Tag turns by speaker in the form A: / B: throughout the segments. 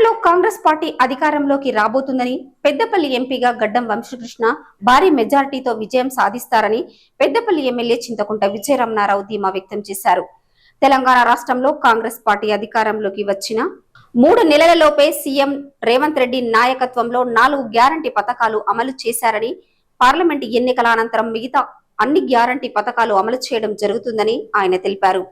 A: త్వరలో కాంగ్రెస్ పార్టీ అధికారంలోకి రాబోతుందని పెద్దపల్లి ఎంపీగా గడ్డం వంశీకృష్ణ భారీ మెజారిటీతో విజయం సాధిస్తారని పెద్దపల్లి ఎమ్మెల్యే చింతకుంట విజయరమణారావు ధీమా వ్యక్తం చేశారు. తెలంగాణ రాష్ట్రంలో కాంగ్రెస్ పార్టీ అధికారంలోకి వచ్చిన 3 నెలలలోపే సీఎం రేవంత్ రెడ్డి నాయకత్వంలో 4 గ్యారంటీ పథకాలు అమలు చేశారని, పార్లమెంటు ఎన్నికల అనంతరం మిగతా అన్ని గ్యారంటీ పథకాలు అమలు చేయడం జరుగుతుందని ఆయన తెలిపారు.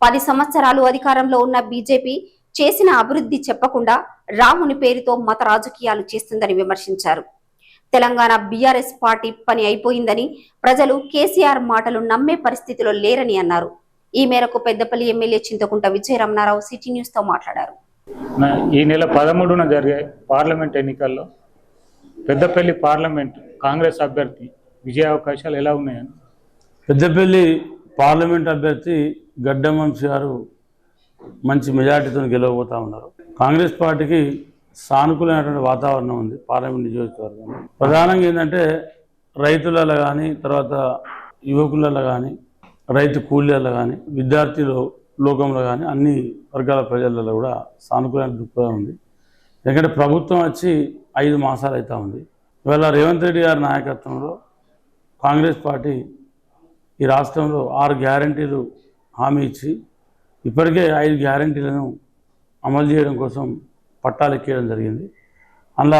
A: 10 సంవత్సరాలు అధికారంలో ఉన్న బీజేపీ చేసిన అభివృద్ధి చెప్పకుండా రాముని పేరుతో మత రాజకీయాలు చేస్తుందని విమర్శించారు. తెలంగాణ బీఆర్ఎస్ పార్టీ పని అయిపోయిందని, ప్రజలు కేసీఆర్ మాటలు నమ్మే పరిస్థితిలో లేరని అన్నారు. ఈ మేరకు Peddapalli MLA Chinthakunta Vijayaramanarao city news తో మాట్లాడారు.
B: ఈ నెల 13న జరిగే పార్లమెంట్ ఎన్నికల్లో పెద్దపల్లి పార్లమెంట్ కాంగ్రెస్ అభ్యర్థి విజయ అవకాశాలు ఎలా ఉన్నాయని?
C: పెద్దపల్లి పార్లమెంట్ అభ్యర్థి గడ్డం వంశీ గారు మంచి మెజార్టీతో గెలవబోతా ఉన్నారు. కాంగ్రెస్ పార్టీకి సానుకూలమైనటువంటి వాతావరణం ఉంది పార్లమెంట్ నియోజకవర్గంలో. ప్రధానంగా ఏంటంటే రైతులలో కానీ, తర్వాత యువకులలో కానీ, రైతు కూలీలలో కానీ, విద్యార్థుల లోకంలో కానీ అన్ని వర్గాల ప్రజలలో కూడా సానుకూలమైన దృక్పథం ఉంది. ఎందుకంటే ప్రభుత్వం వచ్చి 5 మాసాలు అవుతూ ఉంది. ఇవాళ రేవంత్ రెడ్డి గారి నాయకత్వంలో కాంగ్రెస్ పార్టీ ఈ రాష్ట్రంలో 6 గ్యారంటీలు హామీ ఇచ్చి ఇప్పటికే 5 గ్యారంటీలను అమలు చేయడం కోసం పట్టాలు ఎక్కేయడం జరిగింది. అలా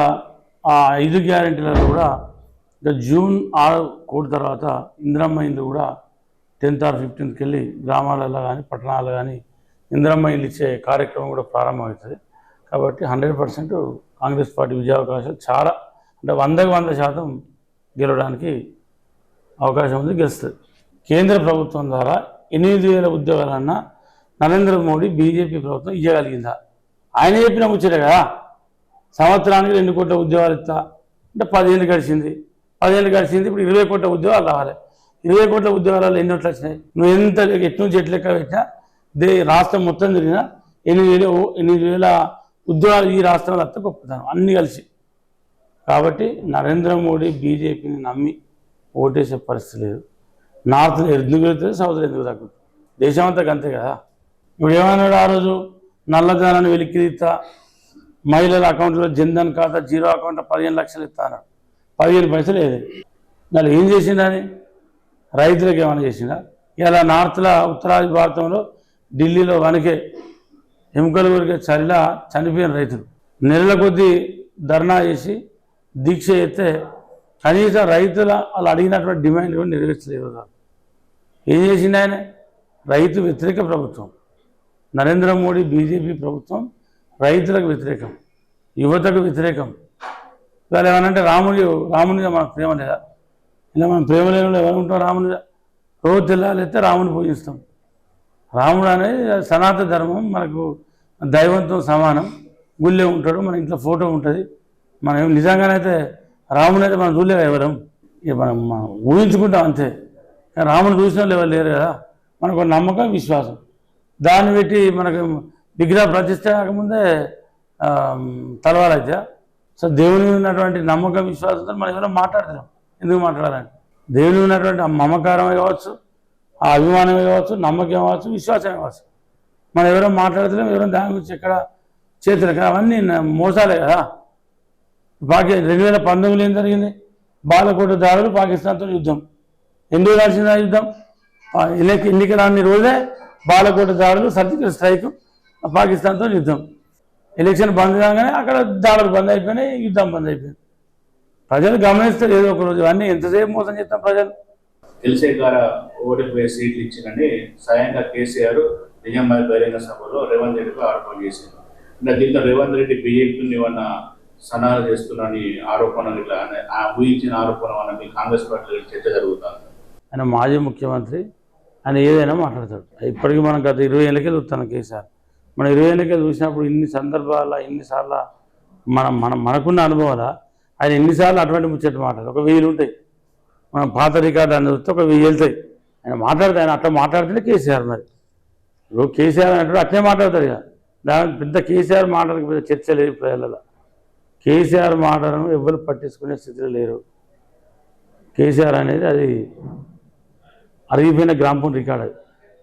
C: ఆ 5 గ్యారంటీలలో కూడా జూన్ 6 కోటి తర్వాత ఇందిరమ్మ ఇల్లు కూడా 10th or 15th వెళ్ళి గ్రామాలలో కానీ పట్టణాలలో కానీ ఇందిరమ్మ ఇల్లు ఇచ్చే కార్యక్రమం కూడా ప్రారంభమవుతుంది. కాబట్టి 100% కాంగ్రెస్ పార్టీ విజయావకాశాలు చాలా, అంటే 100% గెలవడానికి అవకాశం ఉంది, గెలుస్తుంది. కేంద్ర ప్రభుత్వం ద్వారా 8,000 ఉద్యోగాలన్నా నరేంద్ర మోడీ బీజేపీ ప్రభుత్వం ఇవ్వగలిగిందా? ఆయన చెప్పిన ముచ్చట కదా, సంవత్సరానికి 2 కోట్ల ఉద్యోగాలు ఇస్తా అంటే 10 ఏళ్ళు గడిచింది. 10 ఏళ్ళు గడిచింది, ఇప్పుడు 20 కోట్ల ఉద్యోగాలు రావాలి. 20 కోట్ల ఉద్యోగాలు ఎన్ని ఓట్లు వచ్చినాయి? నువ్వు ఎంత ఎట్నుంచి ఎట్లు లెక్క పెట్టినా రాష్ట్రం మొత్తం తిరిగినా 8,000 ఉద్యోగాలు ఈ రాష్ట్రంలో అంతా గొప్పతాను అన్నీ కలిసి. కాబట్టి నరేంద్ర మోడీ బీజేపీని నమ్మి ఓటేసే పరిస్థితి లేదు. నార్త్ ఎందుకు వెళ్తుంది, సౌత్ ఎందుకు తగ్గుతుంది? దేశం అంతా అంతే కదా. ఇప్పుడు ఏమన్నాడు ఆ రోజు, నల్లధనాన్ని వెలికిరిస్తా, మహిళల అకౌంట్లో జన్ధన్ ఖాతా 0 అకౌంట్లో 15 లక్షలు ఇస్తా అన్నాడు. 15 పైసలు లేదు. మళ్ళీ ఏం చేసిండని? రైతులకు ఏమైనా చేసిందా? ఇలా నార్త్లో ఉత్తరాది భారతంలో ఢిల్లీలో వనకే ఎముకల వరకే చలిలా చనిపోయిన రైతులు నెలల కొద్దీ ధర్నా చేసి దీక్ష చేస్తే కనీసం రైతుల వాళ్ళు అడిగినటువంటి డిమాండ్ కూడా నెరవేర్చలేదు. ఏం చేసింది ఆయన? రైతు వ్యతిరేక ప్రభుత్వం. నరేంద్ర మోడీ బీజేపీ ప్రభుత్వం రైతులకు వ్యతిరేకం, యువతకు వ్యతిరేకం. ఇవాళ ఏమనంటే రామునిగా మనకు ప్రేమ లేదా? ఇలా మనం ప్రేమ లేని ఎవరు ఉంటాం? రామునిగా రోజు తెల్లాలైతే రాముని పూజిస్తాం. రాముడు అనేది సనాతన ధర్మం, మనకు దైవంతో సమానం. గుళ్ళే ఉంటాడు, మన ఇంట్లో ఫోటో ఉంటుంది. మనం నిజంగానైతే రాముని అయితే మనం చూడలేక ఎవరం, ఇక మనం ఊహించుకుంటాం అంతే. రాముని చూసిన వాళ్ళు ఎవరు లేరు కదా. మనకు నమ్మకం, విశ్వాసం, దాన్ని పెట్టి మనకు విగ్రహ ప్రతిష్ట కాకముందే తలవాలైతే. సో దేవుని ఉన్నటువంటి నమ్మకం, విశ్వాసంతో మనం ఎవరో మాట్లాడుతున్నాం. ఎందుకు మాట్లాడాలంటే దేవుని ఉన్నటువంటి ఆ మమకారమే కావచ్చు, ఆ అభిమానమే కావచ్చు, నమ్మకం కావచ్చు, విశ్వాసమే కావచ్చు. మనం ఎవరో మాట్లాడుతున్నాం, ఎవరో దాని గురించి ఎక్కడ చేతులు కదా, అవన్నీ మోసాలే కదా. 2019 ఏం జరిగింది? బాలకోట దాడులు, పాకిస్తాన్తో యుద్ధం. ఎందుకు రాసింది ఆ యుద్ధం? ఎన్నికల అన్ని రోజే బాలకోట దాడులు, సర్జికల్ స్ట్రైక్, పాకిస్తాన్తో యుద్ధం. ఎలక్షన్ బంద్ కాగానే అక్కడ దాడులు బంద్ అయిపోయినాయి, యుద్ధం బంద్ అయిపోయింది. ప్రజలు గమనిస్తారు ఏదో ఒక రోజు. అన్నీ ఎంతసేపు మోసం చేస్తాం ప్రజలు.
D: తెలిసే ద్వారా ఓడిపోయే సీట్లు ఇచ్చిందని స్వయంగా కేసీఆర్ నిజామాబాద్ బహిరంగ సభలో రేవంత్ రెడ్డిపై ఆరోపణ చేశారు. అంటే దీంతో రేవంత్ రెడ్డి బీజేపీని ఏమన్నా సన్నాహాలు చేస్తున్నారని ఆరోపణలు, ఇట్లా ఊహించిన ఆరోపణ వల్ల మీ కాంగ్రెస్ పార్టీలో చర్చ జరుగుతుంది.
C: ఆయన మాజీ ముఖ్యమంత్రి, ఆయన ఏదైనా మాట్లాడతాడు. ఇప్పటికీ మనం గత 20 ఏళ్ళకే చూస్తాను కేసీఆర్. మనం 20 ఏళ్ళకే చూసినప్పుడు ఇన్ని సందర్భాల, ఇన్నిసార్లు మనకున్న అనుభవాల ఆయన ఎన్నిసార్లు అటువంటి ముచ్చట మాట్లాడు. ఒక 1000 ఉంటాయి. మనం పాత రికార్డు అని చూస్తే ఒక 1000 వెళ్తాయి. ఆయన మాట్లాడితే, ఆయన అట్లా మాట్లాడితేనే కేసీఆర్. మరి ఇప్పుడు కేసీఆర్ అంటే అట్లే మాట్లాడతాడు ఇక. దానికి పెద్ద కేసీఆర్ మాటలకు పెద్ద చర్చ లేదు ప్రజలలో. కేసీఆర్ మాటలను ఎవరు పట్టించుకునే స్థితిలో లేరు. కేసీఆర్ అనేది అది అరిగిపోయిన గ్రాంఫోన్ రికార్డు. అది